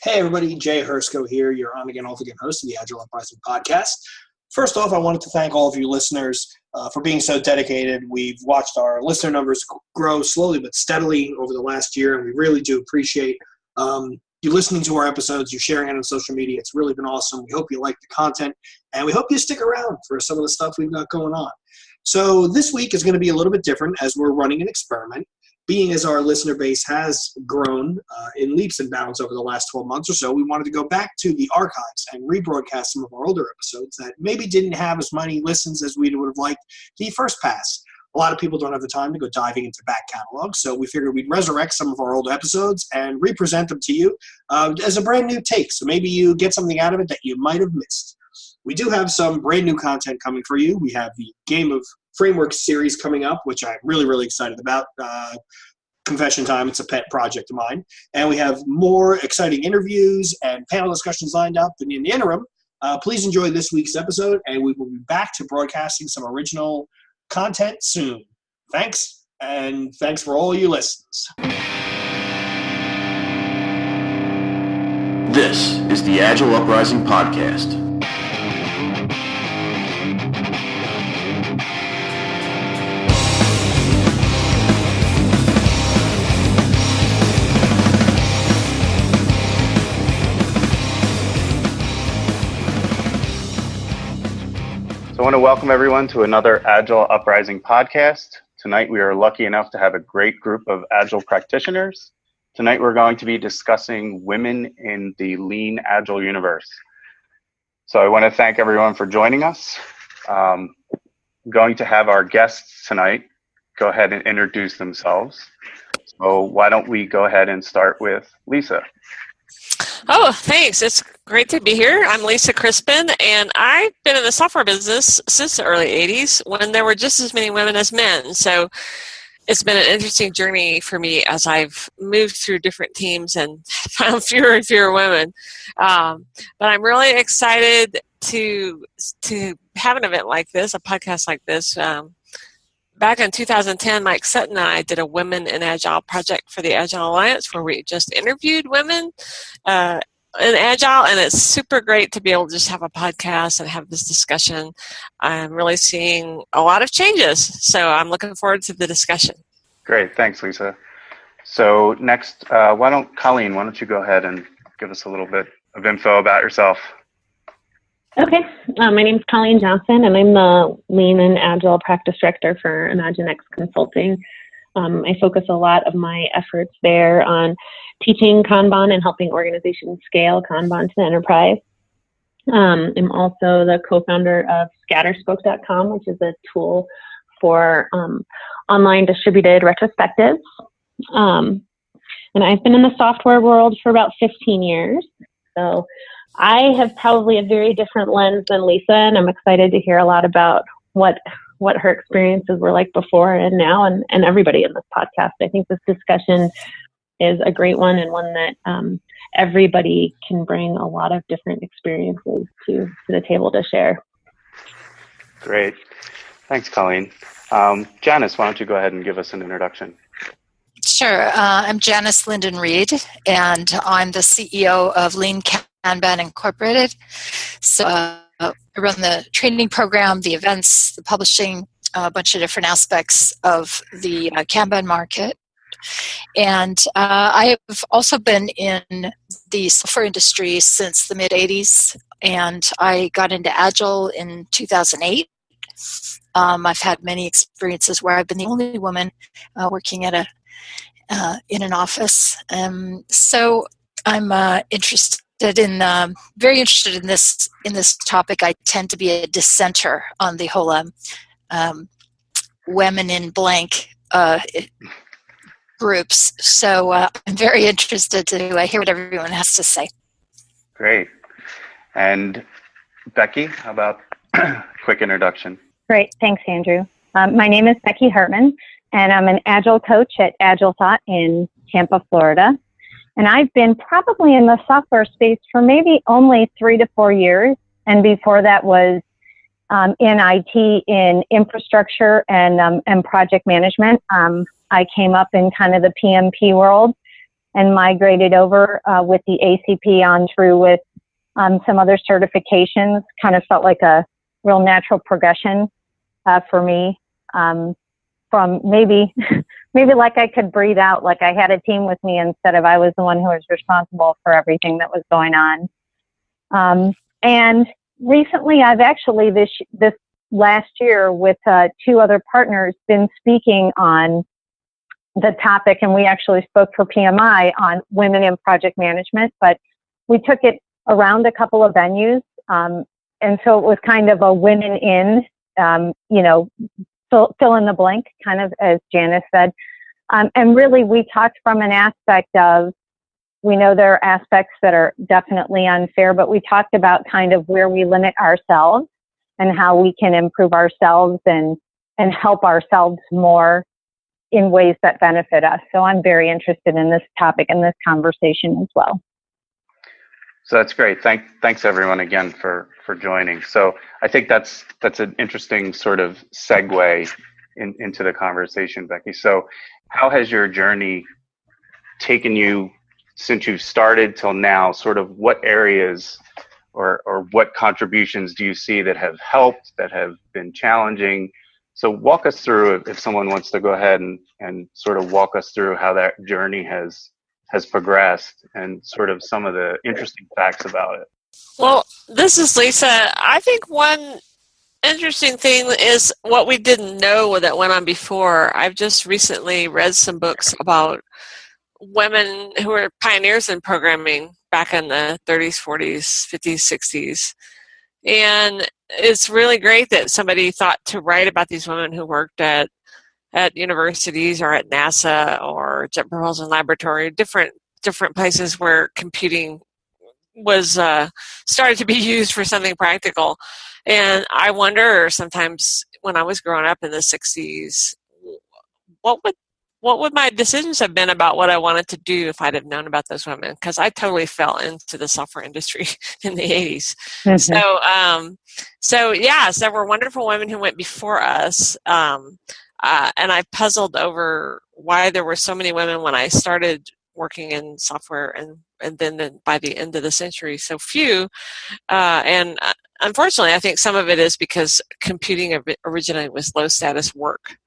Hey everybody, Jay Hersko here, your on-again, off-again host of the Agile Uprising podcast. First off, I wanted to thank all of you listeners for being so dedicated. We've watched our listener numbers grow slowly but steadily over the last year, and we really do appreciate you listening to our episodes, you sharing it on social media. It's really been awesome. We hope you like the content, and we hope you stick around for some of the stuff we've got going on. So this week is going to be a little bit different as we're running an experiment. Being as our listener base has grown in leaps and bounds over the last 12 months or so, we wanted to go back to the archives and rebroadcast some of our older episodes that maybe didn't have as many listens as we would have liked the first pass. A lot of people don't have the time to go diving into back catalogs, so we figured we'd resurrect some of our old episodes and represent them to you as a brand new take, so maybe you get something out of it that you might have missed. We do have some brand new content coming for you. We have the Game of Framework series coming up, which I'm really, really excited about. Confession time, it's a pet project of mine. And we have more exciting interviews and panel discussions lined up. And in the interim, please enjoy this week's episode, and we will be back to broadcasting some original content soon. Thanks, and thanks for all you listens. This is the Agile Uprising podcast. So I want to welcome everyone to another Agile Uprising podcast. Tonight we are lucky enough to have a great group of Agile practitioners. Tonight we're going to be discussing women in the lean Agile universe. So I want to thank everyone for joining us. I'm going to have our guests tonight go ahead and introduce themselves. So why don't we go ahead and start with Lisa. Oh, thanks. It's great to be here. I'm Lisa Crispin, and I've been in the software business since the early 80s when there were just as many women as men. So it's been an interesting journey for me as I've moved through different teams and found fewer and fewer women. But I'm really excited to have an event like this, a podcast like this. Back in 2010, Mike Sutton and I did a Women in Agile project for the Agile Alliance where we just interviewed women in Agile, and it's super great to be able to just have a podcast and have this discussion. I'm really seeing a lot of changes, so I'm looking forward to the discussion. Great, thanks, Lisa. So next, Colleen, why don't you go ahead and give us a little bit of info about yourself? Okay, my name is Colleen Johnson, and I'm the Lean and Agile Practice Director for ImagineX Consulting. I focus a lot of my efforts there on teaching Kanban and helping organizations scale Kanban to the enterprise. I'm also the co-founder of Scatterspoke.com, which is a tool for online distributed retrospectives. And I've been in the software world for about 15 years, so I have probably a very different lens than Lisa, and I'm excited to hear a lot about what her experiences were like before and now, and everybody in this podcast. I think this discussion is a great one, and one that everybody can bring a lot of different experiences to the table to share. Great. Thanks, Colleen. Janice, why don't you go ahead and give us an introduction? Sure. I'm Janice Linden-Reed, and I'm the CEO of Lean Kanban Incorporated. So I run the training program, the events, the publishing, a bunch of different aspects of the Kanban market. And I have also been in the software industry since the mid-'80s, and I got into Agile in 2008. I've had many experiences where I've been the only woman working at in an office. So I'm very interested in this topic. I tend to be a dissenter on the whole women in blank groups. So I'm very interested to hear what everyone has to say. Great. And Becky, how about a quick introduction? Great. Thanks, Andrew. My name is Becky Hartman, and I'm an Agile coach at Agile Thought in Tampa, Florida. And I've been probably in the software space for maybe only 3 to 4 years. And before that was in IT, in infrastructure and project management. I came up in kind of the PMP world and migrated over with the ACP on through with some other certifications. Kind of felt like a real natural progression for me, from maybe like I could breathe out, like I had a team with me instead of I was the one who was responsible for everything that was going on. And recently, I've actually this last year with 2 other partners been speaking on the topic, and we actually spoke for PMI on women in project management, but we took it around a couple of venues. And so it was kind of a women in, fill in the blank, kind of as Janice said. And really we talked from an aspect of, we know there are aspects that are definitely unfair, but we talked about kind of where we limit ourselves and how we can improve ourselves and help ourselves more in ways that benefit us. So I'm very interested in this topic and this conversation as well. So that's great. Thanks everyone again for joining. So I think that's an interesting sort of segue into the conversation, Becky. So how has your journey taken you since you've started till now? Sort of what areas or what contributions do you see that have helped, that have been challenging? So walk us through, if someone wants to go ahead and sort of walk us through how that journey has progressed and sort of some of the interesting facts about it. Well, this is Lisa. I think one interesting thing is what we didn't know that went on before. I've just recently read some books about women who were pioneers in programming back in the 30s, 40s, 50s, 60s. And it's really great that somebody thought to write about these women who worked at universities or at NASA or Jet Propulsion Laboratory, different places where computing was started to be used for something practical. And I wonder sometimes when I was growing up in the 60s, what would my decisions have been about what I wanted to do if I'd have known about those women? Because I totally fell into the software industry in the 80s. Mm-hmm. So there were wonderful women who went before us. And I puzzled over why there were so many women when I started working in software, and then by the end of the century, so few. And unfortunately, I think some of it is because computing originated was low status work.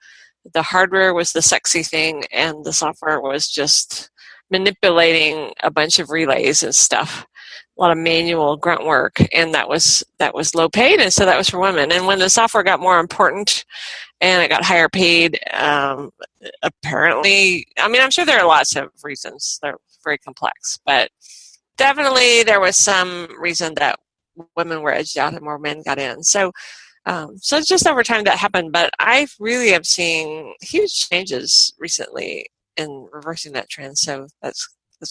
The hardware was the sexy thing, and the software was just manipulating a bunch of relays and stuff. A lot of manual grunt work, and that was low paid, and so that was for women. And when the software got more important and it got higher paid, apparently, I mean, I'm sure there are lots of reasons. They're very complex, but definitely there was some reason that women were edged out and more men got in. So just over time that happened, but I really am seeing huge changes recently in reversing that trend. So that's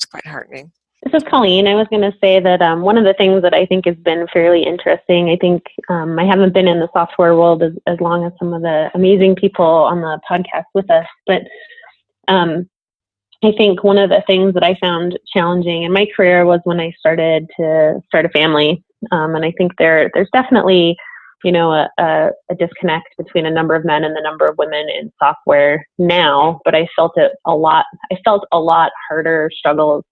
quite heartening. This is Colleen. I was going to say that one of the things that I think has been fairly interesting, I think I haven't been in the software world as long as some of the amazing people on the podcast with us, but I think one of the things that I found challenging in my career was when I started to start a family. And I think there's definitely, a disconnect between a number of men and the number of women in software now, but I felt a lot harder struggles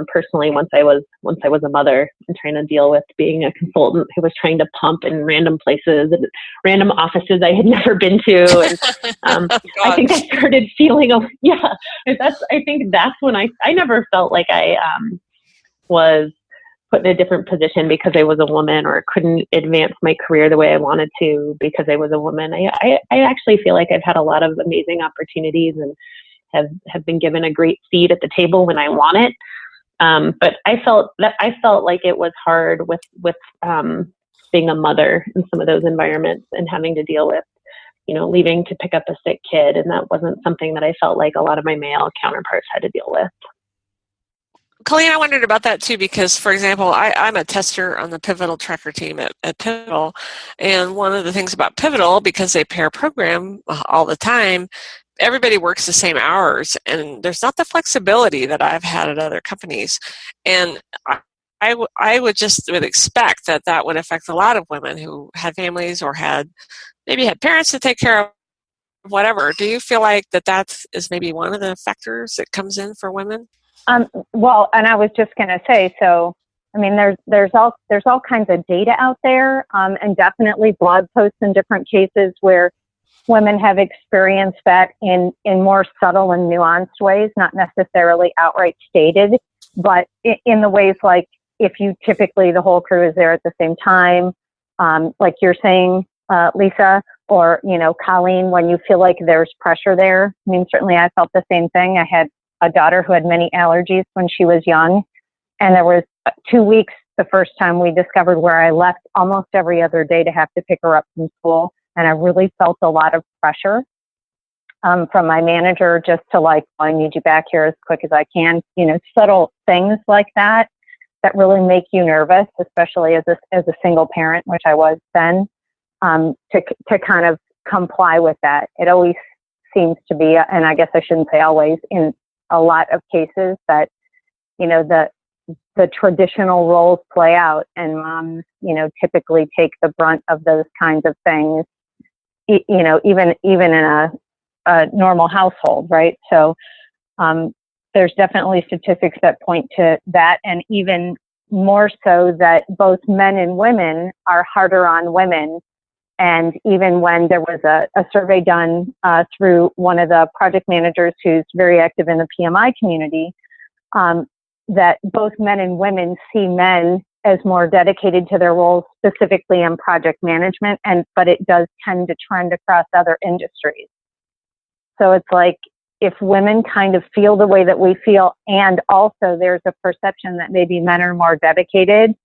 personally once I was a mother and trying to deal with being a consultant who was trying to pump in random places and random offices I had never been to. And I think I started feeling, I think that's when I never felt like I was put in a different position because I was a woman or couldn't advance my career the way I wanted to because I was a woman. I actually feel like I've had a lot of amazing opportunities and have been given a great seat at the table when I want it. But I felt like it was hard with being a mother in some of those environments and having to deal with, leaving to pick up a sick kid. And that wasn't something that I felt like a lot of my male counterparts had to deal with. Colleen, I wondered about that too, because, for example, I'm a tester on the Pivotal Tracker team at Pivotal. And one of the things about Pivotal, because they pair program all the time, everybody works the same hours, and there's not the flexibility that I've had at other companies. And I would expect that would affect a lot of women who had families or maybe had parents to take care of, whatever. Do you feel like that is maybe one of the factors that comes in for women? Well, and I was just going to say, so, I mean, there's all kinds of data out there, and definitely blog posts in different cases where women have experienced that in more subtle and nuanced ways, not necessarily outright stated, but in the ways like if you typically, the whole crew is there at the same time, like you're saying, Lisa, or, Colleen, when you feel like there's pressure there. I mean, certainly I felt the same thing. I had a daughter who had many allergies when she was young, and there was 2 weeks the first time we discovered where I left almost every other day to have to pick her up from school. And I really felt a lot of pressure from my manager just to I need you back here as quick as I can. Subtle things like that really make you nervous, especially as a single parent, which I was then, to kind of comply with that. It always seems to be, and I guess I shouldn't say always, in a lot of cases that, the traditional roles play out, and moms, typically take the brunt of those kinds of things, even in a normal household, right? So there's definitely statistics that point to that, and even more so that both men and women are harder on women. And even when there was a survey done through one of the project managers who's very active in the PMI community, that both men and women see men as more dedicated to their roles, specifically in project management, but it does tend to trend across other industries. So it's like, if women kind of feel the way that we feel, and also there's a perception that maybe men are more dedicated,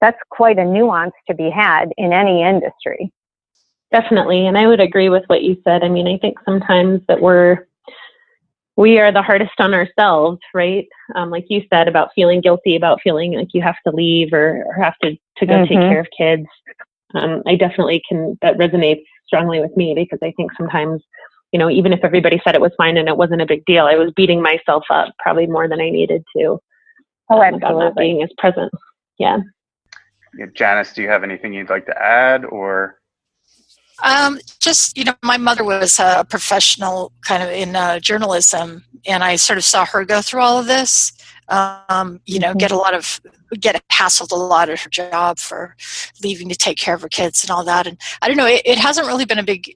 that's quite a nuance to be had in any industry. Definitely. And I would agree with what you said. I mean, I think sometimes that we are the hardest on ourselves, right? Like you said, about feeling guilty, about feeling like you have to leave or have to go take care of kids. I definitely that resonates strongly with me, because I think sometimes, even if everybody said it was fine and it wasn't a big deal, I was beating myself up probably more than I needed to. About not being as present. Yeah. Janice, do you have anything you'd like to add, or? Just, my mother was a professional kind of in journalism, and I sort of saw her go through all of this, get hassled a lot at her job for leaving to take care of her kids and all that. And I don't know, it hasn't really been a big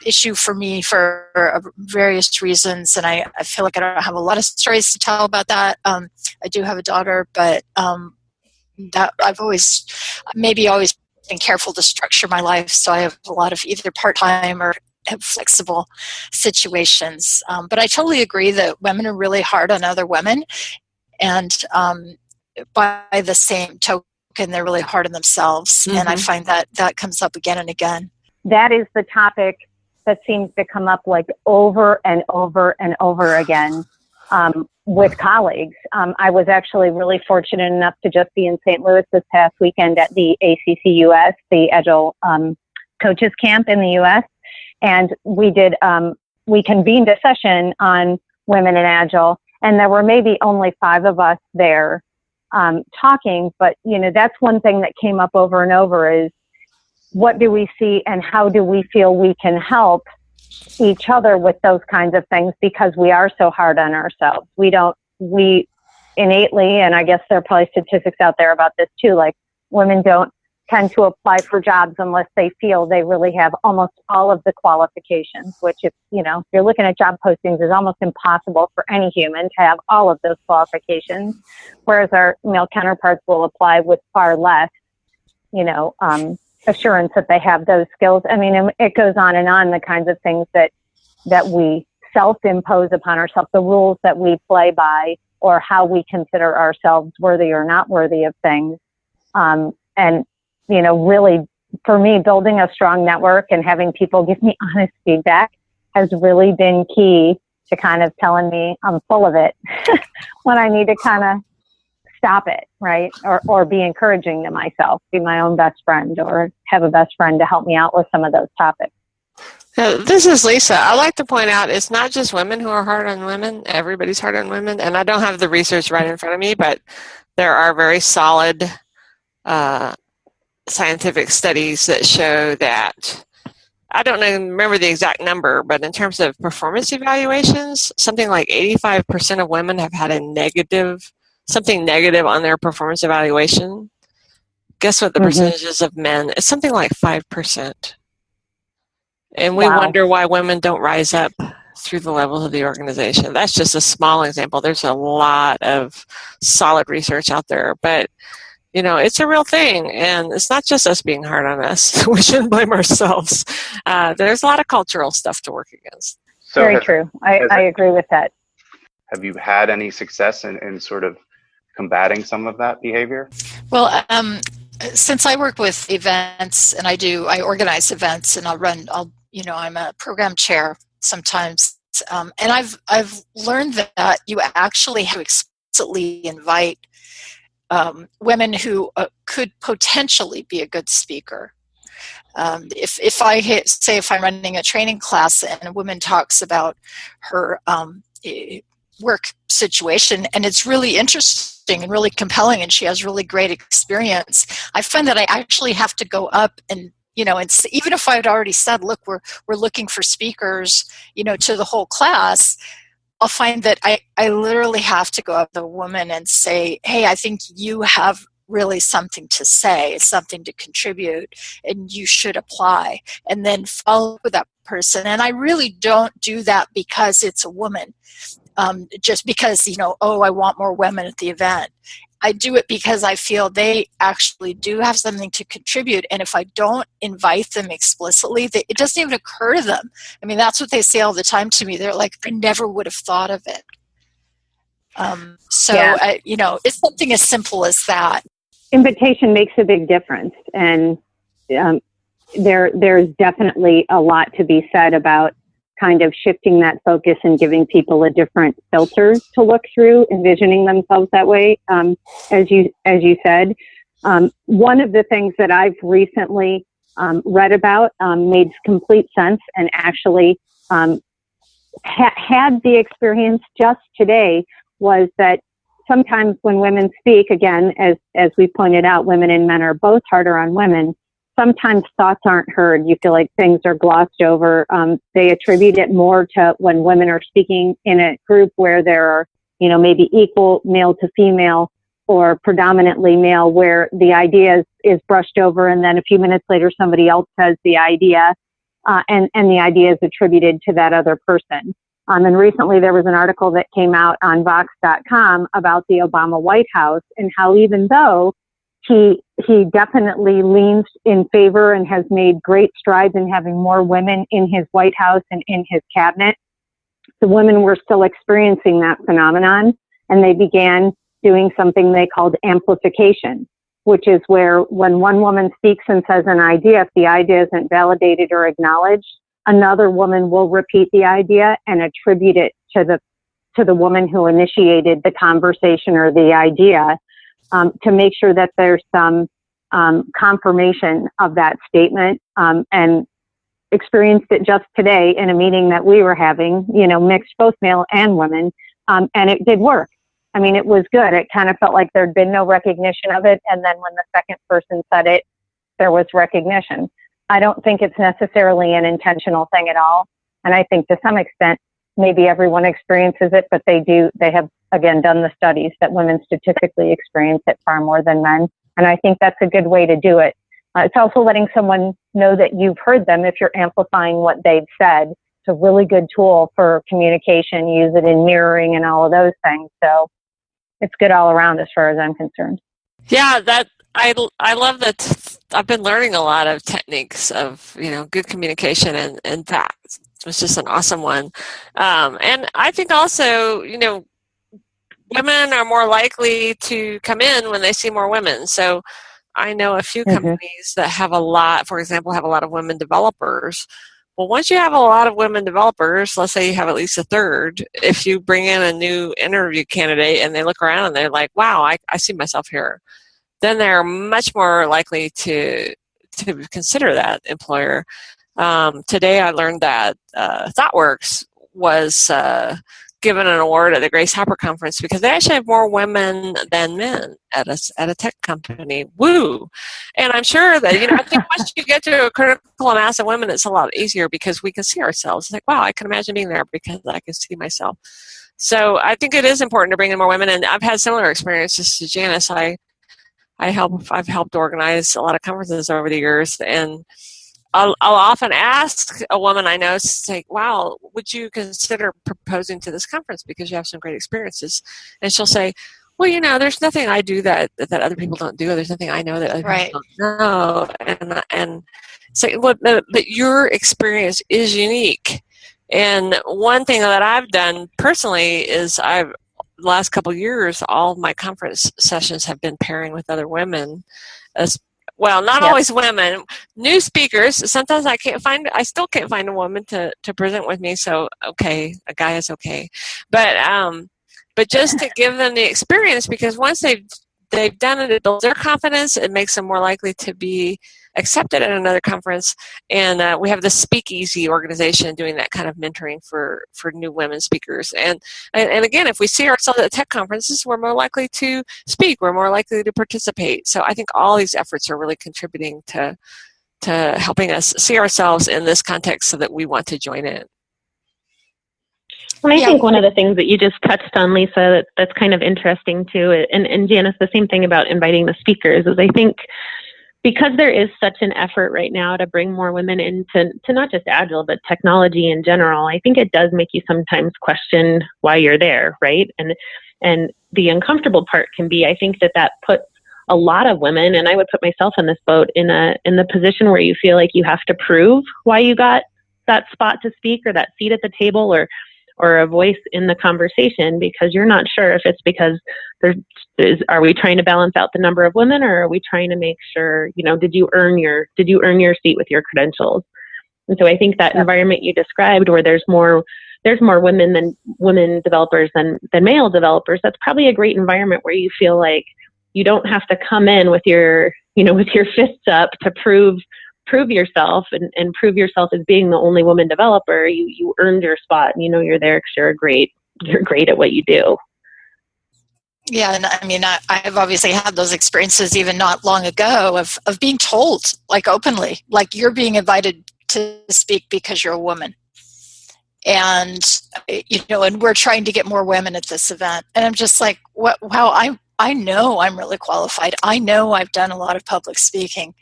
issue for me for various reasons. And I feel like I don't have a lot of stories to tell about that. I do have a daughter, but that I've always been careful to structure my life, so I have a lot of either part-time or flexible situations. But I totally agree that women are really hard on other women, and by the same token, they're really hard on themselves. And I find that comes up again and again. That is the topic that seems to come up over and over and over again with colleagues. I was actually really fortunate enough to just be in St. Louis this past weekend at the ACC-US, the Agile Coaches Camp in the US. And we convened a session on women in Agile, and there were maybe only 5 of us there talking. But, that's one thing that came up over and over is, what do we see and how do we feel we can help each other with those kinds of things, because we are so hard on ourselves. We innately, and I guess there are probably statistics out there about this too, like women don't tend to apply for jobs unless they feel they really have almost all of the qualifications, which if you're looking at job postings, is almost impossible for any human to have all of those qualifications, whereas our male counterparts will apply with far less, assurance that they have those skills. I mean, it goes on, the kinds of things that we self-impose upon ourselves, the rules that we play by, or how we consider ourselves worthy or not worthy of things. And, really, for me, building a strong network and having people give me honest feedback has really been key to kind of telling me I'm full of it when I need to kind of stop it, right? Or be encouraging to myself, be my own best friend, or have a best friend to help me out with some of those topics. This is Lisa. I like to point out it's not just women who are hard on women. Everybody's hard on women. And I don't have the research right in front of me, but there are very solid scientific studies that show that I don't remember the exact number, but in terms of performance evaluations, something like 85% of women have had something negative on their performance evaluation. Guess what the percentages of men? It's something like 5%. And we wonder why women don't rise up through the levels of the organization. That's just a small example. There's a lot of solid research out there, but it's a real thing, and it's not just us being hard on us. We shouldn't blame ourselves. There's a lot of cultural stuff to work against. So Very true. I agree with that. Have you had any success in sort of combating some of that behavior? Well, since I work with events and I organize events and I'm a program chair sometimes, and I've learned that you actually have to explicitly invite women who could potentially be a good speaker. If I'm running a training class and a woman talks about her work situation and it's really interesting and really compelling and she has really great experience, I find that I actually have to go up and even if I had already said, look, we're looking for speakers, to the whole class, I'll find that I literally have to go up to the woman and say, hey, I think you have really something to say, something to contribute, and you should apply, and then follow with that person. And I really don't do that because it's a woman, just because, I want more women at the event. I do it because I feel they actually do have something to contribute, and if I don't invite them explicitly, it doesn't even occur to them. I mean, that's what they say all the time to me. They're like, I never would have thought of it. It's something as simple as that. Invitation makes a big difference, and there's definitely a lot to be said about kind of shifting that focus and giving people a different filter to look through, envisioning themselves that way. As you said, one of the things that I've recently read about made complete sense, and actually had the experience just today, was that sometimes when women speak, again, as we pointed out, women and men are both harder on women. Sometimes thoughts aren't heard. You feel like things are glossed over. They attribute it more to when women are speaking in a group where there are, maybe equal male to female or predominantly male, where the idea is brushed over, and then a few minutes later somebody else says the idea, and the idea is attributed to that other person. And recently there was an article that came out on Vox.com about the Obama White House and how even though he definitely leans in favor and has made great strides in having more women in his White House and in his cabinet, the women were still experiencing that phenomenon, and they began doing something they called amplification, which is where when one woman speaks and says an idea, if the idea isn't validated or acknowledged, another woman will repeat the idea and attribute it to the woman who initiated the conversation or the idea, to make sure that there's some confirmation of that statement, and experienced it just today in a meeting that we were having, mixed both male and women, and it did work. I mean, it was good. It kind of felt like there'd been no recognition of it, and then when the second person said it, there was recognition. I don't think it's necessarily an intentional thing at all, and I think to some extent, maybe everyone experiences it, but they have, again, done the studies that women statistically experience it far more than men. And I think that's a good way to do it. It's also letting someone know that you've heard them if you're amplifying what they've said. It's a really good tool for communication. Use it in mirroring and all of those things. So it's good all around as far as I'm concerned. Yeah, I love that. I've been learning a lot of techniques of, good communication, and that was just an awesome one. And I think also, women are more likely to come in when they see more women. So I know a few companies that have for example, have a lot of women developers. Well, once you have a lot of women developers, let's say you have at least a third, if you bring in a new interview candidate and they look around and they're like, wow, I see myself here, then they're much more likely to consider that employer. Today I learned that ThoughtWorks was given an award at the Grace Hopper Conference because they actually have more women than men at a tech company. Woo! And I'm sure that, I think once you get to a critical mass of women, it's a lot easier because we can see ourselves. It's like, wow, I can imagine being there because I can see myself. So I think it is important to bring in more women, and I've had similar experiences to Janice. I've helped organize a lot of conferences over the years, and I'll often ask a woman I know, say, wow, would you consider proposing to this conference because you have some great experiences? And she'll say, well, there's nothing I do that other people don't do. There's nothing I know that other people don't know. And say, well, but your experience is unique. And one thing that I've done personally is the last couple of years, all of my conference sessions have been pairing with other women as well, not always women, new speakers. Sometimes I still can't find a woman to present with me. So, okay, a guy is okay. But just to give them the experience, because once they've done it, it builds their confidence. It makes them more likely to be accepted at another conference. And we have the Speakeasy organization doing that kind of mentoring for new women speakers. And again, if we see ourselves at tech conferences, we're more likely to speak. We're more likely to participate. So I think all these efforts are really contributing to helping us see ourselves in this context so that we want to join in. And I think one of the things that you just touched on, Lisa, that's kind of interesting too, and Janice, the same thing about inviting the speakers, is I think because there is such an effort right now to bring more women into not just Agile, but technology in general, I think it does make you sometimes question why you're there, right? And the uncomfortable part can be, I think that puts a lot of women, and I would put myself in this boat, in the position where you feel like you have to prove why you got that spot to speak or that seat at the table or a voice in the conversation, because you're not sure if it's because are we trying to balance out the number of women, or are we trying to make sure, did you earn your seat with your credentials? And so I think that environment you described, where there's more women developers than male developers, that's probably a great environment where you feel like you don't have to come in with your fists up to prove yourself and prove yourself as being the only woman developer. You earned your spot, and you're there because you're great at what you do. Yeah, and I mean, I've obviously had those experiences even not long ago of being told, like, openly, like, you're being invited to speak because you're a woman. And, and we're trying to get more women at this event. And I'm just like, wow, I know I'm really qualified. I know I've done a lot of public speaking.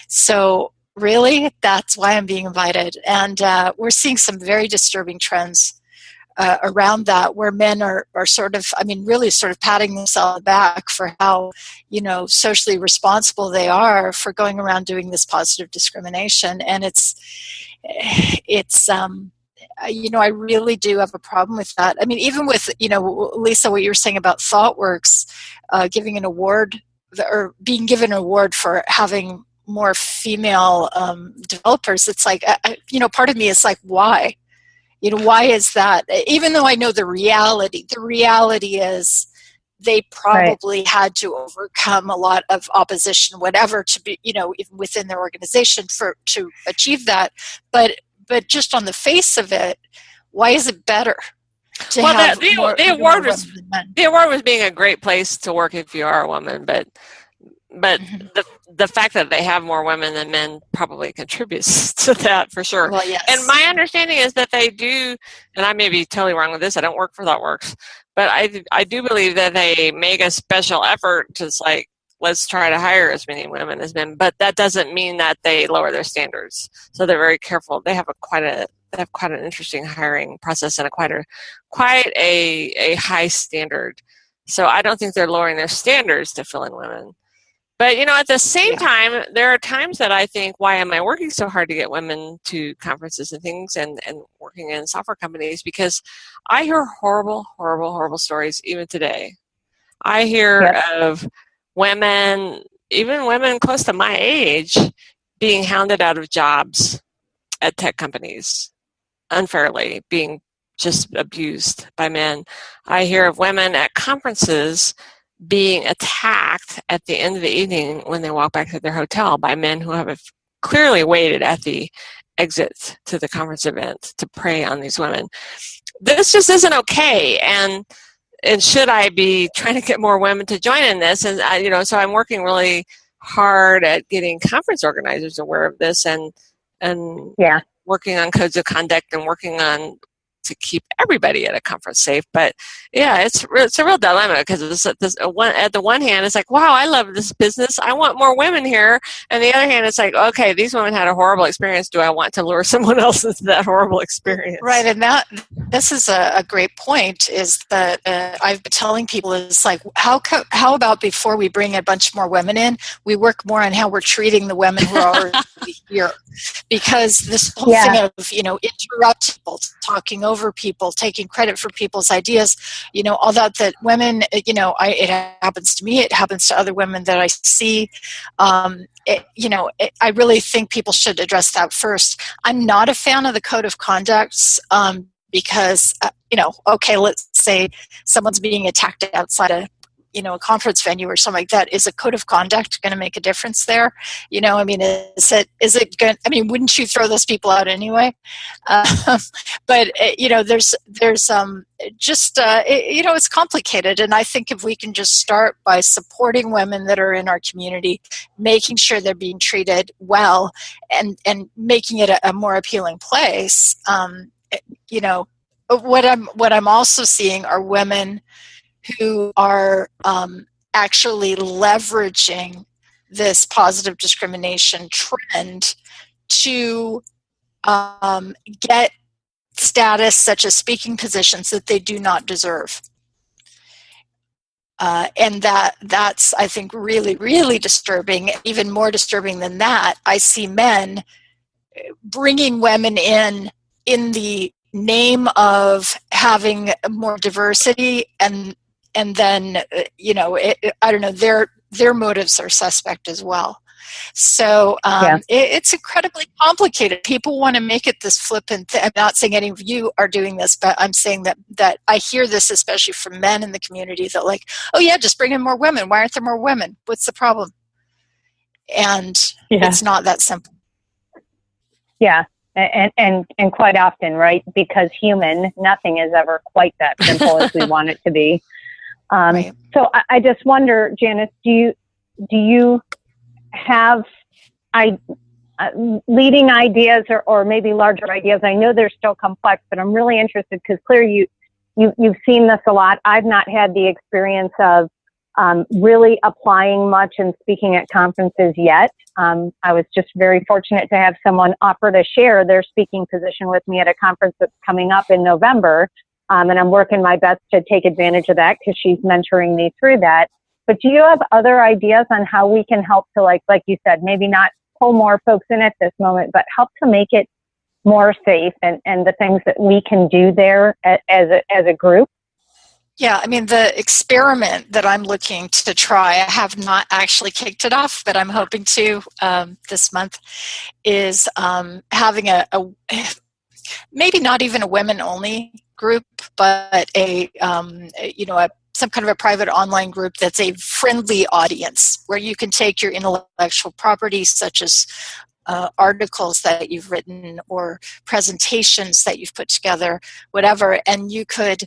So really, that's why I'm being invited. And we're seeing some very disturbing trends around that, where men are sort of, really sort of patting themselves on the back for how, socially responsible they are for going around doing this positive discrimination. And I really do have a problem with that. I mean, even with, Lisa, what you were saying about ThoughtWorks giving an award, or being given an award for having more female developers, it's like, part of me is like, why? Why is that? Even though I know the reality is they probably had to overcome a lot of opposition, whatever, to be, even within their organization to achieve that. But just on the face of it, why is it better to have the award was being a great place to work if you are a woman, but the fact that they have more women than men probably contributes to that, for sure. Well, yes. And my understanding is that they do, and I may be totally wrong with this, I don't work for ThoughtWorks, but I do believe that they make a special effort to, like, let's try to hire as many women as men, but that doesn't mean that they lower their standards. So they're very careful. They have quite an interesting hiring process and quite a high standard. So I don't think they're lowering their standards to fill in women. But, at the same time, there are times that I think, why am I working so hard to get women to conferences and things and working in software companies? Because I hear horrible, horrible, horrible stories even today. I hear of women, even women close to my age, being hounded out of jobs at tech companies unfairly, being just abused by men. I hear of women at conferences being attacked at the end of the evening when they walk back to their hotel by men who have clearly waited at the exit to the conference event to prey on these women. this just isn't okay, and should I be trying to get more women to join in this? And so I'm working really hard at getting conference organizers aware of this, and working on codes of conduct and working on to keep everybody at a conference safe. But yeah, it's a real dilemma, because at the one hand, it's like, wow, I love this business, I want more women here. And the other hand, it's like, okay, these women had a horrible experience. Do I want to lure someone else into that horrible experience? Right, and this is a great point. Is that I've been telling people is like, how about before we bring a bunch more women in, we work more on how we're treating the women who are already here, because this whole thing of interrupt people, talking over people, taking credit for people's ideas, all that women, it happens to me, it happens to other women that I see. I really think people should address that first. I'm not a fan of the code of conducts because, okay, let's say someone's being attacked outside a conference venue or something like that. Is a code of conduct going to make a difference there? Is it going? Wouldn't you throw those people out anyway? But there's it's complicated, and I think if we can just start by supporting women that are in our community, making sure they're being treated well, and making it a more appealing place. What I'm also seeing are women who are actually leveraging this positive discrimination trend to get status such as speaking positions that they do not deserve. And that's, I think, really, really disturbing. Even more disturbing than that, I see men bringing women in the name of having more diversity, and then I don't know, their motives are suspect as well. So it's incredibly complicated. People want to make it this flippant thing. I'm not saying any of you are doing this, but I'm saying that I hear this especially from men in the community that like, oh yeah, just bring in more women. Why aren't there more women? What's the problem? And it's not that simple. Yeah. And quite often, right? Because nothing is ever quite that simple as we want it to be. Right. So I just wonder, Janice, do you have leading ideas or maybe larger ideas? I know they're still complex, but I'm really interested because clearly you've seen this a lot. I've not had the experience of really applying much and speaking at conferences yet. I was just very fortunate to have someone offer to share their speaking position with me at a conference that's coming up in November. And I'm working my best to take advantage of that because she's mentoring me through that. But do you have other ideas on how we can help to, like you said, maybe not pull more folks in at this moment, but help to make it more safe and the things that we can do there as a group? Yeah, the experiment that I'm looking to try, I have not actually kicked it off, but I'm hoping to this month, is having a maybe not even a women-only group, but some kind of a private online group that's a friendly audience where you can take your intellectual property, such as articles that you've written or presentations that you've put together, whatever, and you could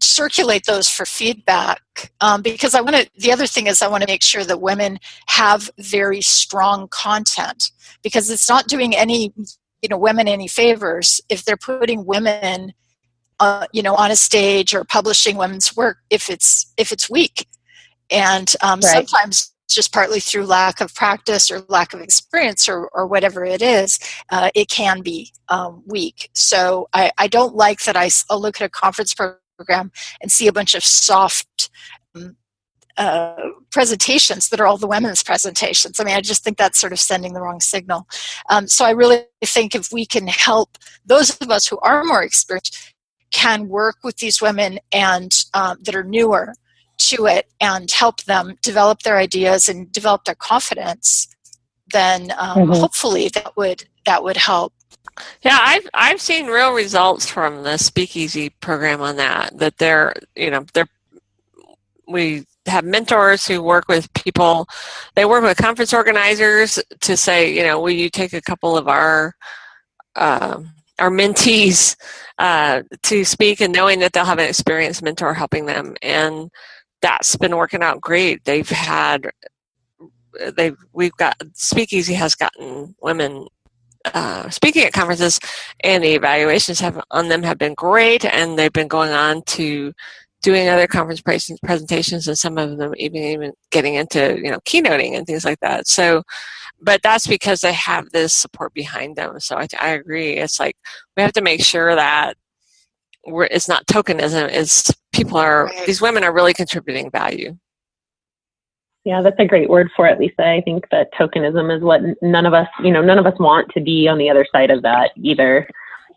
circulate those for feedback, because the other thing is I want to make sure that women have very strong content, because it's not doing women any favors if they're putting women on a stage or publishing women's work if it's weak, and right. Sometimes just partly through lack of practice or lack of experience or whatever it is, it can be weak. So I don't like that I'll look at a conference program and see a bunch of soft presentations that are all the women's presentations. I just think that's sort of sending the wrong signal. So I really think if we can help those of us who are more experienced can work with these women and that are newer to it and help them develop their ideas and develop their confidence, then hopefully that would help. Yeah, I've seen real results from the Speakeasy program on that. We have mentors who work with people. They work with conference organizers to say, will you take a couple of our our mentees to speak, and knowing that they'll have an experienced mentor helping them. And that's been working out great. We've got Speakeasy has gotten women speaking at conferences, and the evaluations on them have been great, and they've been going on to doing other conference presentations, and some of them even getting into keynoting and things like that. So, but that's because they have this support behind them. So I agree. It's like we have to make sure that it's not tokenism. It's these women are really contributing value. Yeah, that's a great word for it, Lisa. I think that tokenism is what none of us want to be on the other side of that either.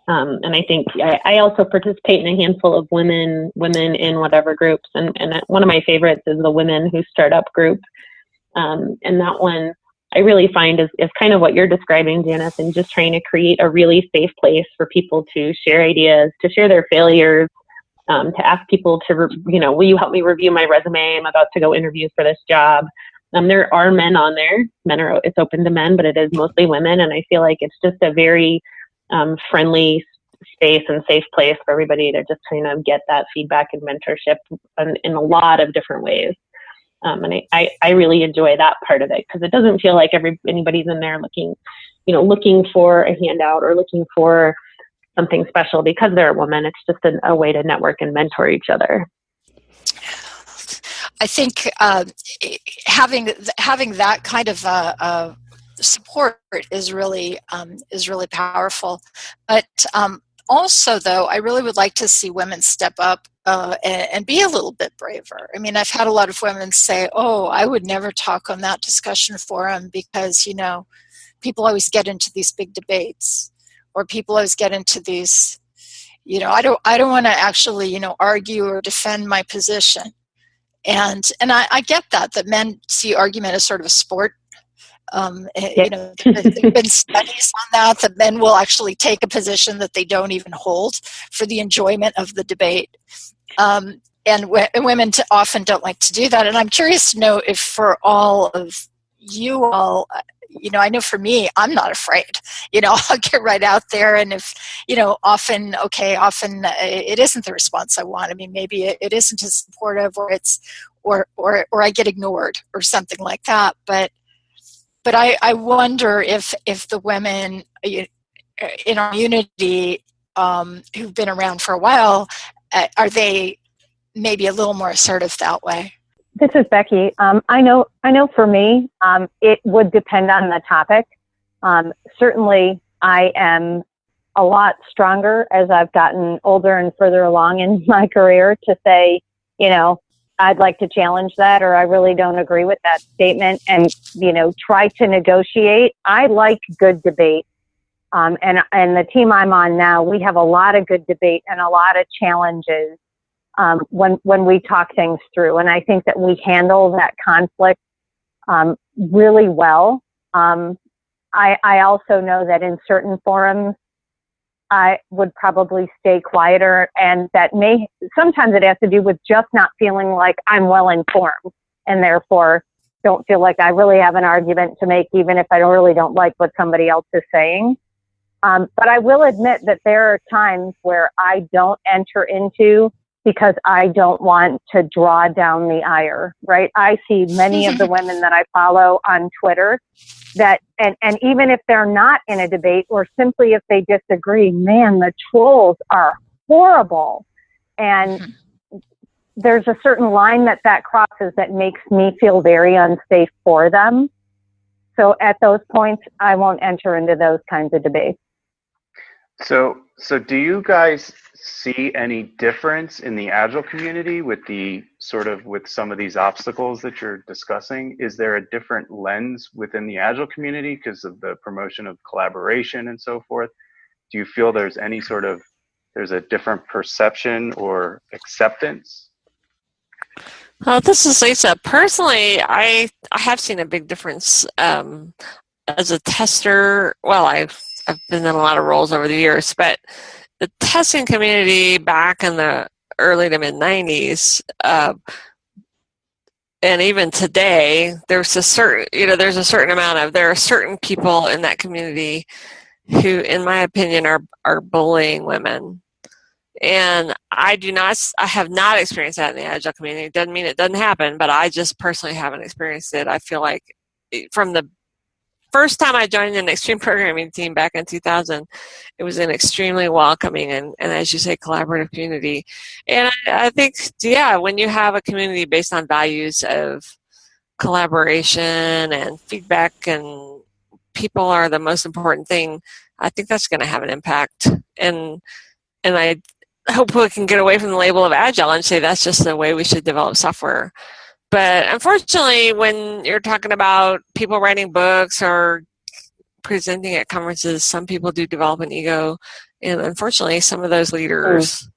And I think I also participate in a handful of women in whatever groups. And one of my favorites is the Women Who Start Up group. And that one I really find is kind of what you're describing, Janice, and just trying to create a really safe place for people to share ideas, to share their failures, to ask people to, will you help me review my resume? I'm about to go interview for this job. There are men on there. It's open to men, but it is mostly women. And I feel like it's just a very friendly space and safe place for everybody to just kind of get that feedback and mentorship in a lot of different ways. And I really enjoy that part of it, because it doesn't feel like anybody's in there looking for a handout or looking for something special because they're a woman. It's just a way to network and mentor each other. I think having that kind of support is really powerful. But also, though, I really would like to see women step up and be a little bit braver. I mean, I've had a lot of women say, "Oh, I would never talk on that discussion forum because people always get into these big debates, or people always get into these. I don't want to actually argue or defend my position." And I get that men see argument as sort of a sport. There's been studies on that men will actually take a position that they don't even hold for the enjoyment of the debate. And women often don't like to do that. And I'm curious to know if for all of you all, I know for me, I'm not afraid. I'll get right out there, and if, often it isn't the response I want. I mean, maybe it isn't as supportive, or I get ignored or something like that. But I wonder if the women in our community who've been around for a while, are they maybe a little more assertive that way? This is Becky. I know for me, it would depend on the topic. Certainly, I am a lot stronger as I've gotten older and further along in my career to say, I'd like to challenge that, or I really don't agree with that statement, and, try to negotiate. I like good debate. And the team I'm on now, we have a lot of good debate and a lot of challenges when we talk things through. And I think that we handle that conflict really well. I also know that in certain forums, I would probably stay quieter, and sometimes it has to do with just not feeling like I'm well informed, and therefore don't feel like I really have an argument to make, even if I really don't like what somebody else is saying. But I will admit that there are times where I don't enter into, because I don't want to draw down the ire, right? I see many of the women that I follow on Twitter that, and even if they're not in a debate, or simply if they disagree, man, the trolls are horrible. And there's a certain line that crosses that makes me feel very unsafe for them. So at those points, I won't enter into those kinds of debates. So do you guys see any difference in the Agile community with some of these obstacles that you're discussing? Is there a different lens within the Agile community because of the promotion of collaboration and so forth? Do you feel there's a different perception or acceptance? This is Lisa. Personally, I have seen a big difference as a tester. Well, I've been in a lot of roles over the years, but the testing community back in the early to mid 90s, and even today, there are certain people in that community who, in my opinion, are bullying women. And I have not experienced that in the Agile community. It doesn't mean it doesn't happen, but I just personally haven't experienced it. I feel like from the first time I joined an extreme programming team back in 2000, it was an extremely welcoming and as you say, collaborative community. And I think, when you have a community based on values of collaboration and feedback and people are the most important thing, I think that's going to have an impact. And I hope we can get away from the label of Agile and say that's just the way we should develop software. But unfortunately, when you're talking about people writing books or presenting at conferences, some people do develop an ego. And unfortunately, some of those leaders,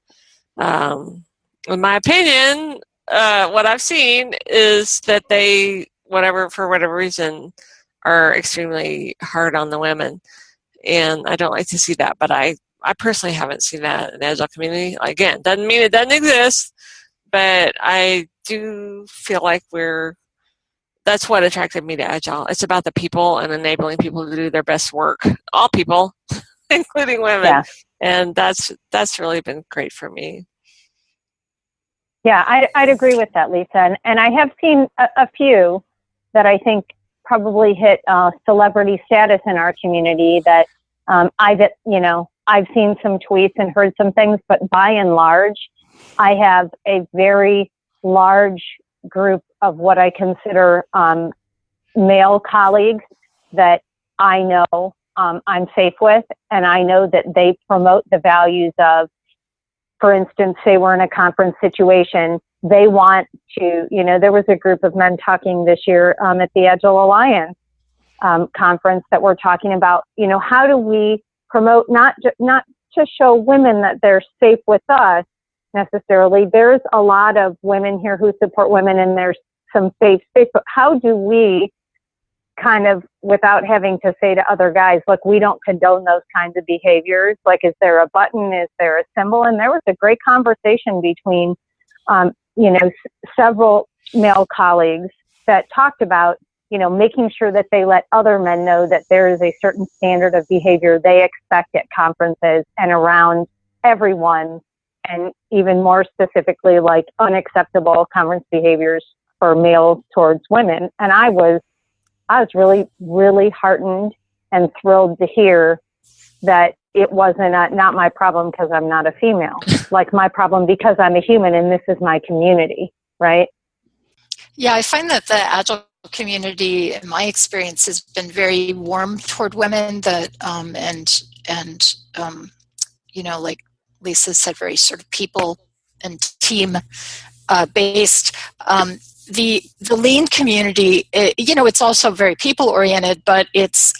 in my opinion, what I've seen is that they, for whatever reason, are extremely hard on the women. And I don't like to see that, but I personally haven't seen that in the Agile community. Again, doesn't mean it doesn't exist, but I do feel like that's what attracted me to Agile. It's about the people and enabling people to do their best work. All people, including women. Yeah. And that's really been great for me. Yeah, I'd agree with that, Lisa. And I have seen a few that I think probably hit celebrity status in our community that I've seen some tweets and heard some things, but by and large, I have a very large group of what I consider male colleagues that I know I'm safe with, and I know that they promote the values of, for instance, say we're in a conference situation, they want to, there was a group of men talking this year at the Agile Alliance conference that we're talking about, how do we promote not to show women that they're safe with us necessarily. There's a lot of women here who support women and there's some safe space, but how do we kind of, without having to say to other guys, look, we don't condone those kinds of behaviors. Like, is there a button? Is there a symbol? And there was a great conversation between, several male colleagues that talked about, making sure that they let other men know that there is a certain standard of behavior they expect at conferences and around everyone, and even more specifically, like unacceptable conference behaviors for males towards women. And I was really, really heartened and thrilled to hear that it wasn't not my problem because I'm not a female, like my problem because I'm a human and this is my community, right? Yeah, I find that the Agile community, in my experience, has been very warm toward women. Like Lisa said, very sort of people and team based. The lean community, it's also very people oriented, but it's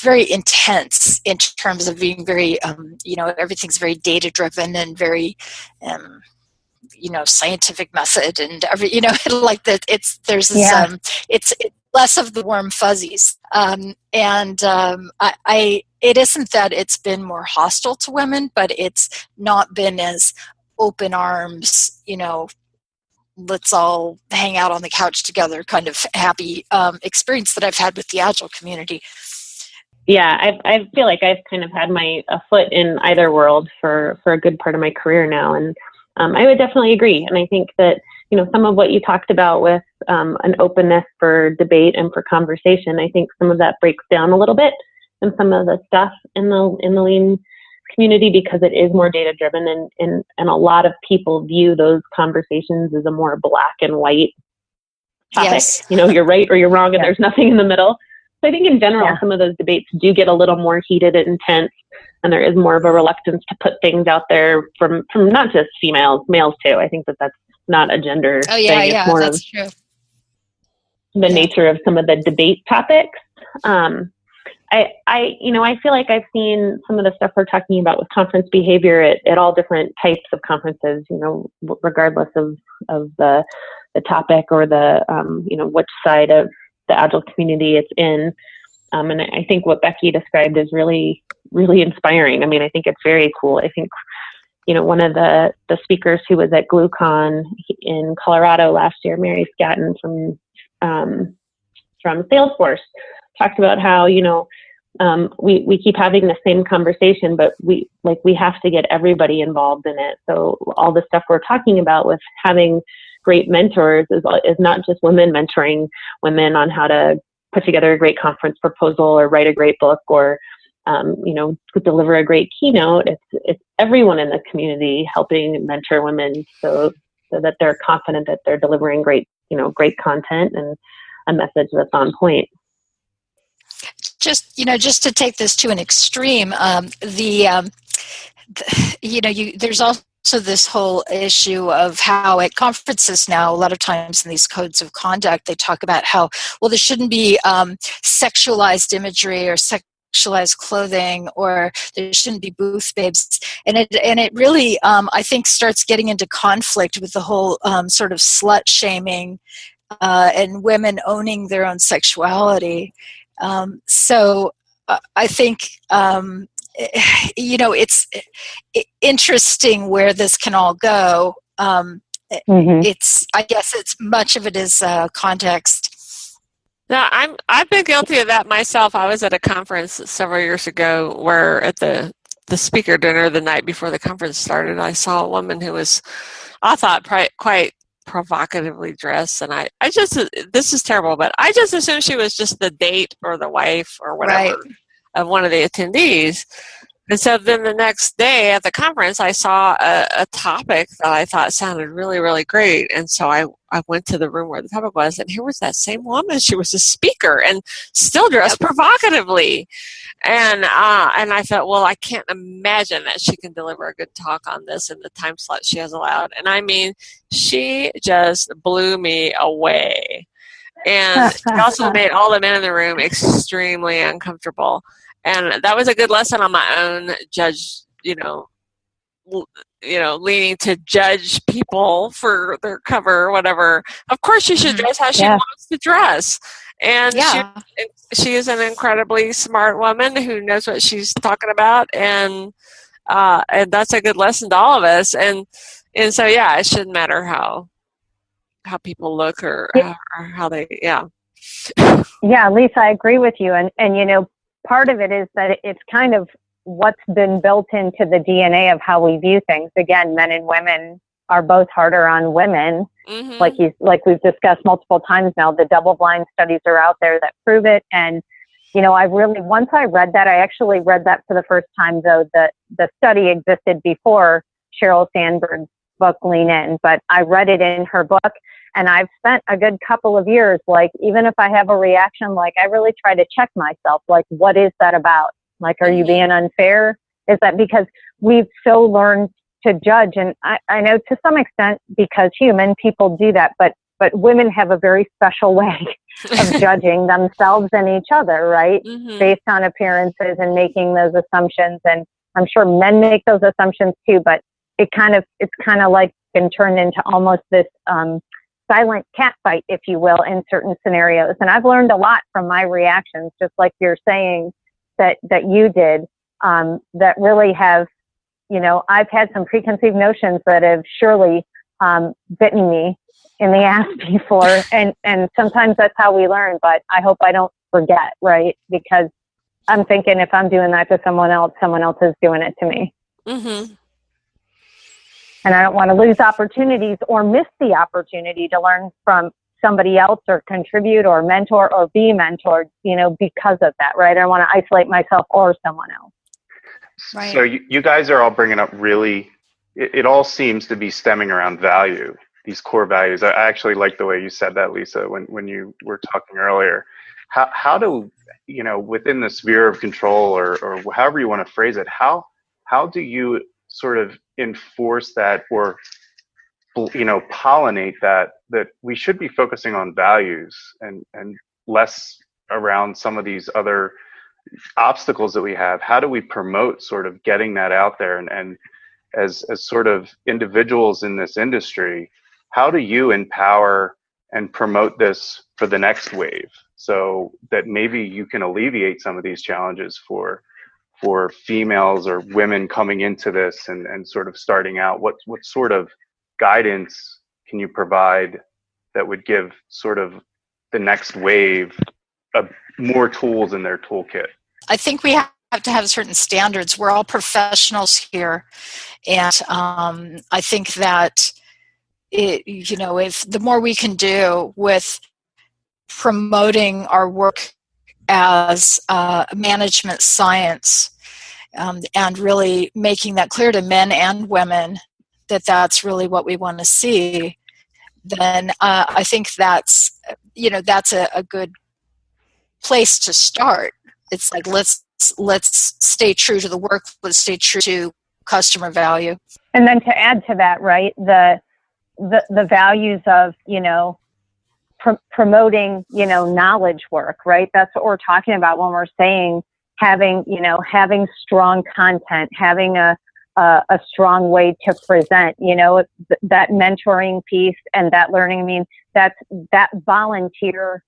very intense in terms of being very, everything's very data driven and very, scientific method and like that. It's less of the warm fuzzies. It isn't that it's been more hostile to women, but it's not been as open arms, let's all hang out on the couch together kind of happy experience that I've had with the Agile community. Yeah, I feel like I've kind of had a foot in either world for a good part of my career now. And I would definitely agree. And I think that, some of what you talked about with an openness for debate and for conversation, I think some of that breaks down a little bit in some of the stuff in the lean community because it is more data driven and a lot of people view those conversations as a more black and white topic. Yes. You're right or you're wrong and there's nothing in the middle. So I think in general, some of those debates do get a little more heated and intense, and there is more of a reluctance to put things out there from not just females, males too. I think that's not a gender thing. It's more that's true. The nature of some of the debate topics. I feel like I've seen some of the stuff we're talking about with conference behavior at all different types of conferences, regardless of the topic or the, which side of the Agile community it's in. And I think what Becky described is really, really inspiring. I mean, I think it's very cool. I think, one of the speakers who was at GlueCon in Colorado last year, Mary Scatton from Salesforce, talked about how, we keep having the same conversation, but we have to get everybody involved in it. So all the stuff we're talking about with having great mentors is not just women mentoring women on how to put together a great conference proposal or write a great book or deliver a great keynote. It's everyone in the community helping mentor women so that they're confident that they're delivering great content and a message that's on point. Just to take this to an extreme, there's also this whole issue of how at conferences now, a lot of times in these codes of conduct, they talk about how, well, there shouldn't be sexualized imagery or sexualized clothing, or there shouldn't be booth babes, and it really I think starts getting into conflict with the whole sort of slut shaming and women owning their own sexuality. So I think it's interesting where this can all go. I guess it's much of it is context. Now, I've been guilty of that myself. I was at a conference several years ago where at the speaker dinner the night before the conference started, I saw a woman who was, I thought, quite provocatively dressed, and I just, this is terrible, but I just assumed she was just the date or the wife or whatever of one of the attendees. And so then the next day at the conference, I saw a topic that I thought sounded really, really great. And so I went to the room where the topic was, and here was that same woman. She was a speaker and still dressed provocatively. And I thought, well, I can't imagine that she can deliver a good talk on this in the time slot she has allowed. And I mean, she just blew me away. And she also made all the men in the room extremely uncomfortable. And that was a good lesson on my own leaning to judge people for their cover or whatever. Of course, she should dress how she wants to dress. And she is an incredibly smart woman who knows what she's talking about. And that's a good lesson to all of us. And so, it shouldn't matter how people look or how they, Yeah, Lisa, I agree with you. And part of it is that it's kind of what's been built into the DNA of how we view things. Again, men and women are both harder on women. Like we've discussed multiple times now, the double-blind studies are out there that prove it. And, once I read that, I actually read that for the first time, though the study existed before Sheryl Sandberg's book, Lean In, but I read it in her book. And I've spent a good couple of years, like, even if I have a reaction, like, I really try to check myself, like, what is that about? Like, are you being unfair? Is that because we've so learned to judge? And I know to some extent, because human people do that, but women have a very special way of judging themselves and each other, right? Based on appearances and making those assumptions. And I'm sure men make those assumptions too, but it's kind of like been turned into almost this, silent cat fight, if you will, in certain scenarios. And I've learned a lot from my reactions, just like you're saying that you did, that really have, I've had some preconceived notions that have surely bitten me in the ass before. And sometimes that's how we learn, but I hope I don't forget, right? Because I'm thinking if I'm doing that to someone else is doing it to me. And I don't want to lose opportunities or miss the opportunity to learn from somebody else or contribute or mentor or be mentored, because of that, right? I don't want to isolate myself or someone else. Right. So you guys are all bringing up really, it all seems to be stemming around value, these core values. I actually like the way you said that, Lisa, when you were talking earlier. How do, within the sphere of control or however you want to phrase it, how do you sort of enforce that or pollinate that we should be focusing on values and less around some of these other obstacles that we have? How do we promote sort of getting that out there? And as sort of individuals in this industry, how do you empower and promote this for the next wave so that maybe you can alleviate some of these challenges for females or women coming into this and sort of starting out? What sort of guidance can you provide that would give sort of the next wave more tools in their toolkit? I think we have to have certain standards. We're all professionals here, and I think that if the more we can do with promoting our work as management science, and really making that clear to men and women that that's really what we want to see, then I think that's a good place to start. It's like let's stay true to the work, let's stay true to customer value. And then to add to that, right, the values of, promoting, knowledge work, right? That's what we're talking about when we're saying having strong content, having a strong way to present, that mentoring piece and that learning. I mean, that volunteer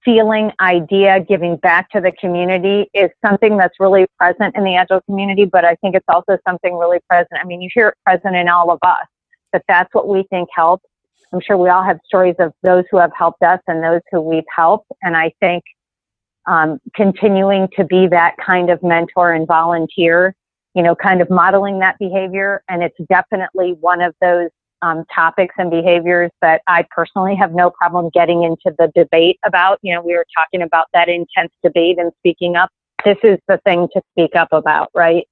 feeling, idea, giving back to the community is something that's really present in the Agile community, but I think it's also something really present. I mean, you hear it present in all of us, but that's what we think helps. I'm sure we all have stories of those who have helped us and those who we've helped. And I think continuing to be that kind of mentor and volunteer, kind of modeling that behavior. And it's definitely one of those topics and behaviors that I personally have no problem getting into the debate about. We were talking about that intense debate and speaking up. This is the thing to speak up about, right?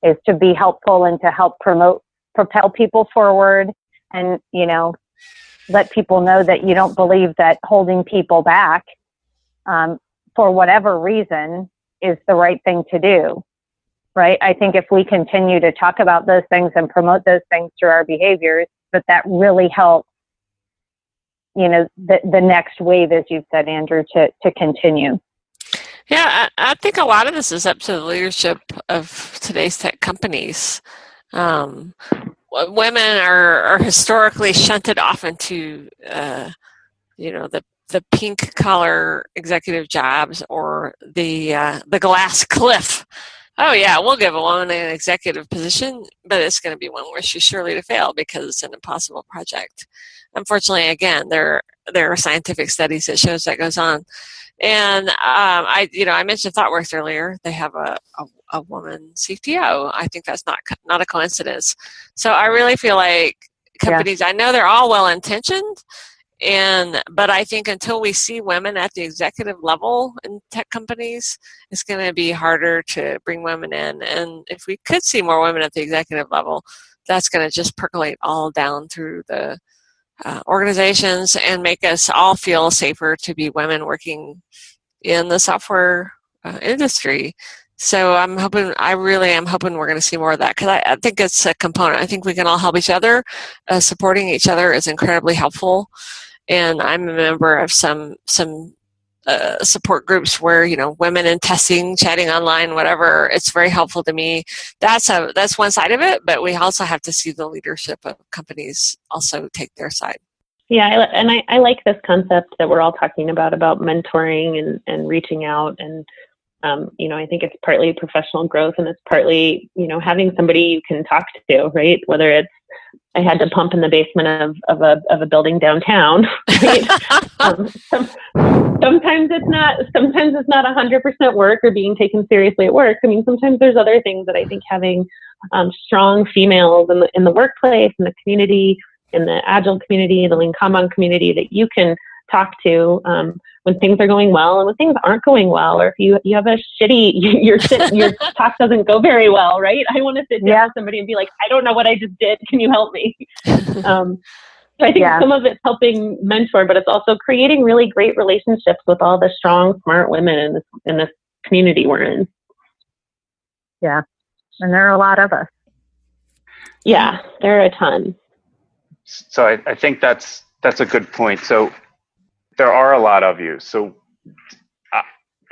Is to be helpful and to help propel people forward and, let people know that you don't believe that holding people back for whatever reason is the right thing to do, right? I think if we continue to talk about those things and promote those things through our behaviors, that really helps, the next wave, as you've said, Andrew, to continue. Yeah, I think a lot of this is up to the leadership of today's tech companies. Women are historically shunted off into, the pink collar executive jobs or the glass cliff. Oh yeah, we'll give a woman an executive position, but it's going to be one where she's surely to fail because it's an impossible project. Unfortunately, again, there are scientific studies that shows that goes on. And I mentioned ThoughtWorks earlier. They have a woman CTO. I think that's not a coincidence. So I really feel like companies. Yeah. I know they're all well intentioned, but I think until we see women at the executive level in tech companies, it's going to be harder to bring women in. And if we could see more women at the executive level, that's going to just percolate all down through the organizations and make us all feel safer to be women working in the software industry. So I really am hoping we're going to see more of that because I think it's a component. I think we can all help each other. Supporting each other is incredibly helpful. And I'm a member of some support groups where, women in testing, chatting online, whatever. It's very helpful to me. That's one side of it, but we also have to see the leadership of companies also take their side. Yeah, I like this concept that we're all talking about mentoring and reaching out. And, I think it's partly professional growth and it's partly, having somebody you can talk to, right? Whether it's, I had to pump in the basement of a building downtown, right? Sometimes it's not 100% work or being taken seriously at work. I mean, sometimes there's other things that I think having strong females in the workplace, in the community, in the Agile community, the Lean Kanban community that you can talk to when things are going well and when things aren't going well, or if you have a shitty, your talk doesn't go very well, right? I want to sit down with somebody and be like, I don't know what I just did. Can you help me? So I think some of it's helping mentor, but it's also creating really great relationships with all the strong, smart women in this community we're in. Yeah. And there are a lot of us. Yeah, there are a ton. So I think that's a good point. So there are a lot of you. So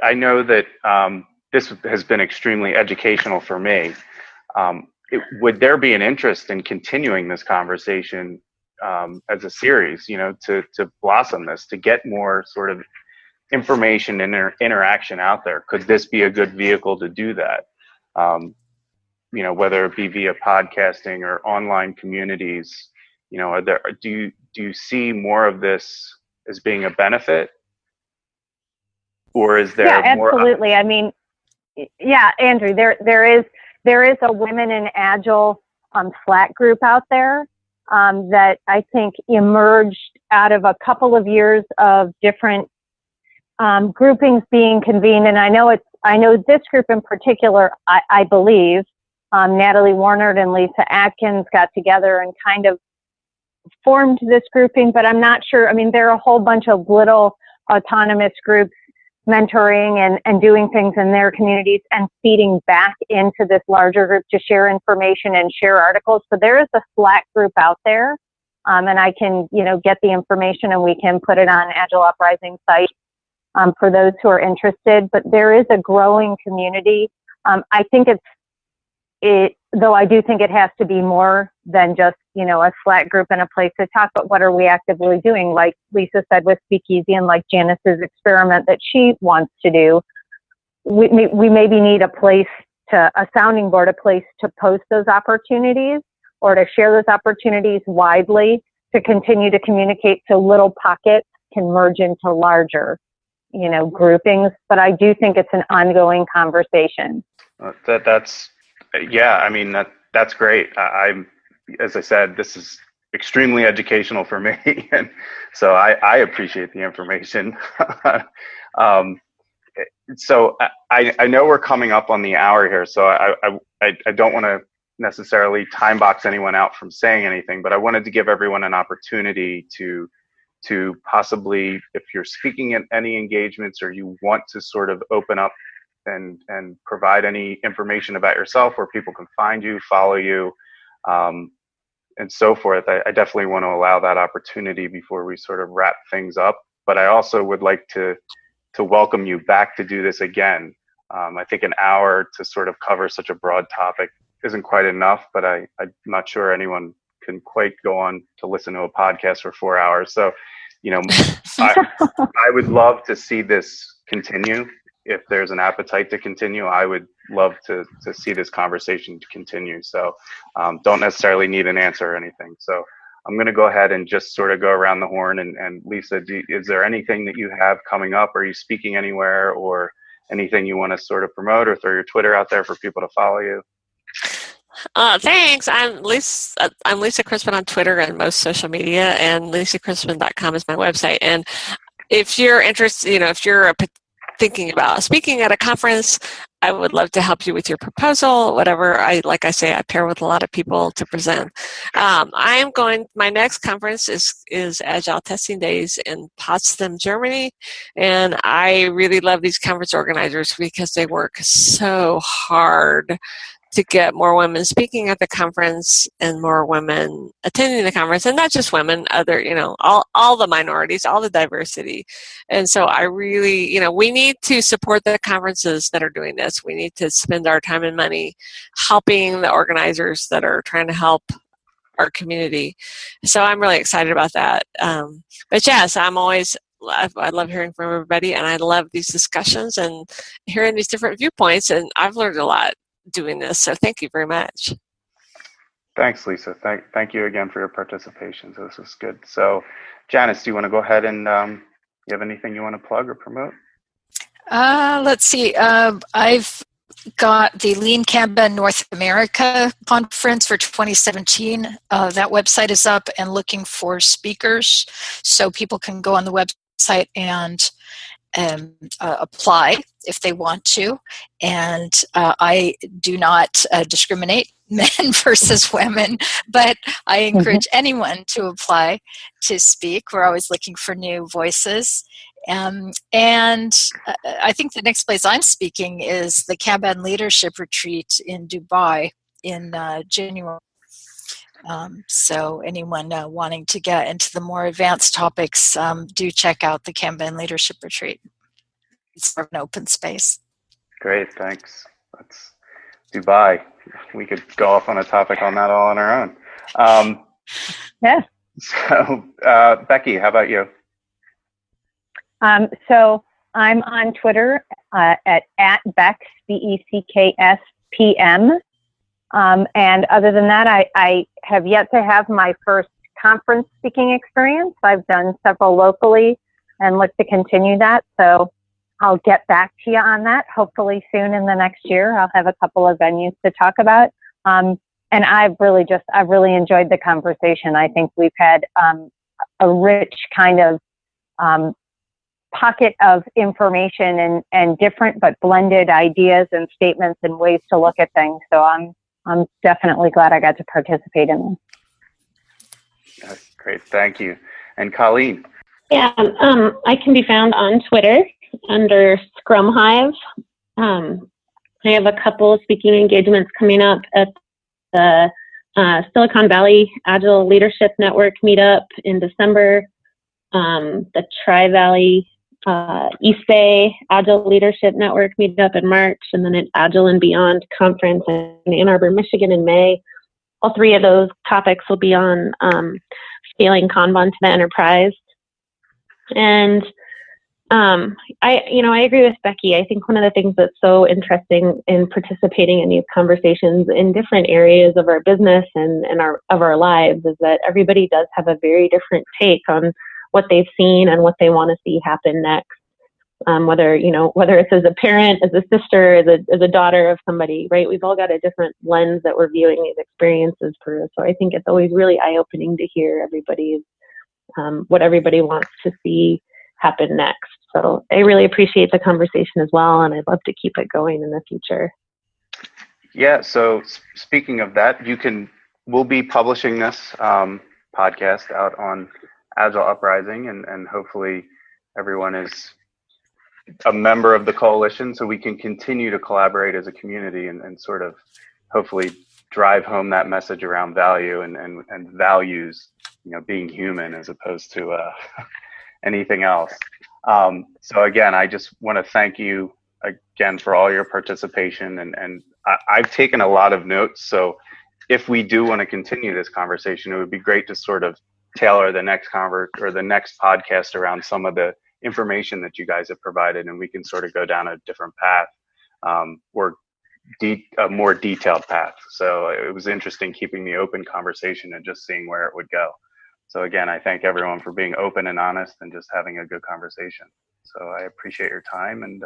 I know that this has been extremely educational for me. Would there be an interest in continuing this conversation as a series, to blossom this, to get more sort of information and interaction out there? Could this be a good vehicle to do that? Whether it be via podcasting or online communities, do you see more of this as being a benefit? or is there Yeah, more? absolutely. I mean, yeah, Andrew, there is a Women in Agile Slack group out there that I think emerged out of a couple of years of different groupings being convened. And I know this group in particular, I believe, Natalie Warner and Lisa Atkins got together and kind of formed this grouping, but I'm not sure. I mean, there are a whole bunch of little autonomous groups mentoring and doing things in their communities and feeding back into this larger group to share information and share articles. So there is a Slack group out there, and I can, get the information and we can put it on Agile Uprising site for those who are interested. But there is a growing community. I think though I do think it has to be more than just, a Slack group and a place to talk, but what are we actively doing? Like Lisa said with Speakeasy and like Janice's experiment that she wants to do, we maybe need a sounding board, a place to post those opportunities or to share those opportunities widely to continue to communicate so little pockets can merge into larger, groupings. But I do think it's an ongoing conversation. That's great. As I said, this is extremely educational for me, and so I appreciate the information. So I know we're coming up on the hour here, so I don't want to necessarily time box anyone out from saying anything, but I wanted to give everyone an opportunity to possibly, if you're speaking at any engagements or you want to sort of open up and provide any information about yourself where people can find you, follow you, and so forth. I definitely want to allow that opportunity before we sort of wrap things up. But I also would like to welcome you back to do this again. I think an hour to sort of cover such a broad topic isn't quite enough, but I'm not sure anyone can quite go on to listen to a podcast for 4 hours. So, I would love to see this continue. If there's an appetite to continue, I would love to see this conversation to continue. So don't necessarily need an answer or anything. So I'm going to go ahead and just sort of go around the horn. And Lisa, is there anything that you have coming up? Are you speaking anywhere or anything you want to sort of promote or throw your Twitter out there for people to follow you? Thanks. I'm Lisa Crispin on Twitter and most social media, and lisacrispin.com is my website. And if you're interested, if you're thinking about speaking at a conference, I would love to help you with your proposal, whatever. I pair with a lot of people to present. My next conference is Agile Testing Days in Potsdam, Germany. And I really love these conference organizers because they work so hard to get more women speaking at the conference and more women attending the conference, and not just women, other, all the minorities, all the diversity. And so I really, we need to support the conferences that are doing this. We need to spend our time and money helping the organizers that are trying to help our community. So I'm really excited about that. But yes, I love hearing from everybody, and I love these discussions and hearing these different viewpoints, and I've learned a lot doing this, so thank you very much. Thanks, Lisa. Thank you again for your participation. So this was good. So Janice, do you want to go ahead and you have anything you want to plug or promote? Let's see. I've got the Lean Kanban North America conference for 2017. That website is up and looking for speakers, so people can go on the website and apply if they want to. And I do not discriminate men versus women, but I encourage anyone to apply to speak. We're always looking for new voices. And I think the next place I'm speaking is the Kanban Leadership Retreat in Dubai in January. So anyone wanting to get into the more advanced topics, do check out the Kanban Leadership Retreat. It's an open space. Great, thanks. That's Dubai. We could go off on a topic on that all on our own. Yeah. So, Becky, how about you? So I'm on Twitter at Becks, BECKS PM. And other than that, I have yet to have my first conference speaking experience. I've done several locally and look to continue that. So I'll get back to you on that. Hopefully soon in the next year, I'll have a couple of venues to talk about. And I've really enjoyed the conversation. I think we've had a rich kind of pocket of information and different but blended ideas and statements and ways to look at things. So I'm definitely glad I got to participate in them. That's great, thank you. And Colleen. Yeah, I can be found on Twitter under Scrum Hive. I have a couple of speaking engagements coming up at the Silicon Valley Agile Leadership Network meetup in December, the Tri-Valley East Bay Agile Leadership Network meetup in March, and then an Agile and Beyond conference in Ann Arbor, Michigan in May. All three of those topics will be on scaling Kanban to the enterprise. And I agree with Becky. I think one of the things that's so interesting in participating in these conversations in different areas of our business and of our lives is that everybody does have a very different take on what they've seen and what they want to see happen next. Whether it's as a parent, as a sister, as a daughter of somebody, right? We've all got a different lens that we're viewing these experiences through. So I think it's always really eye-opening to hear everybody's what everybody wants to see happen next. So I really appreciate the conversation as well, and I'd love to keep it going in the future. Yeah, so speaking of that, we'll be publishing this podcast out on Agile Uprising, and hopefully everyone is a member of the coalition so we can continue to collaborate as a community and sort of hopefully drive home that message around value and values, being human as opposed to anything else. So again, I just want to thank you again for all your participation, and I've taken a lot of notes. So if we do want to continue this conversation, it would be great to sort of tailor the next the next podcast around some of the information that you guys have provided, and we can sort of go down a different path, or a more detailed path. So it was interesting keeping the open conversation and just seeing where it would go. So again, I thank everyone for being open and honest and just having a good conversation. So I appreciate your time, and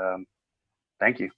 thank you.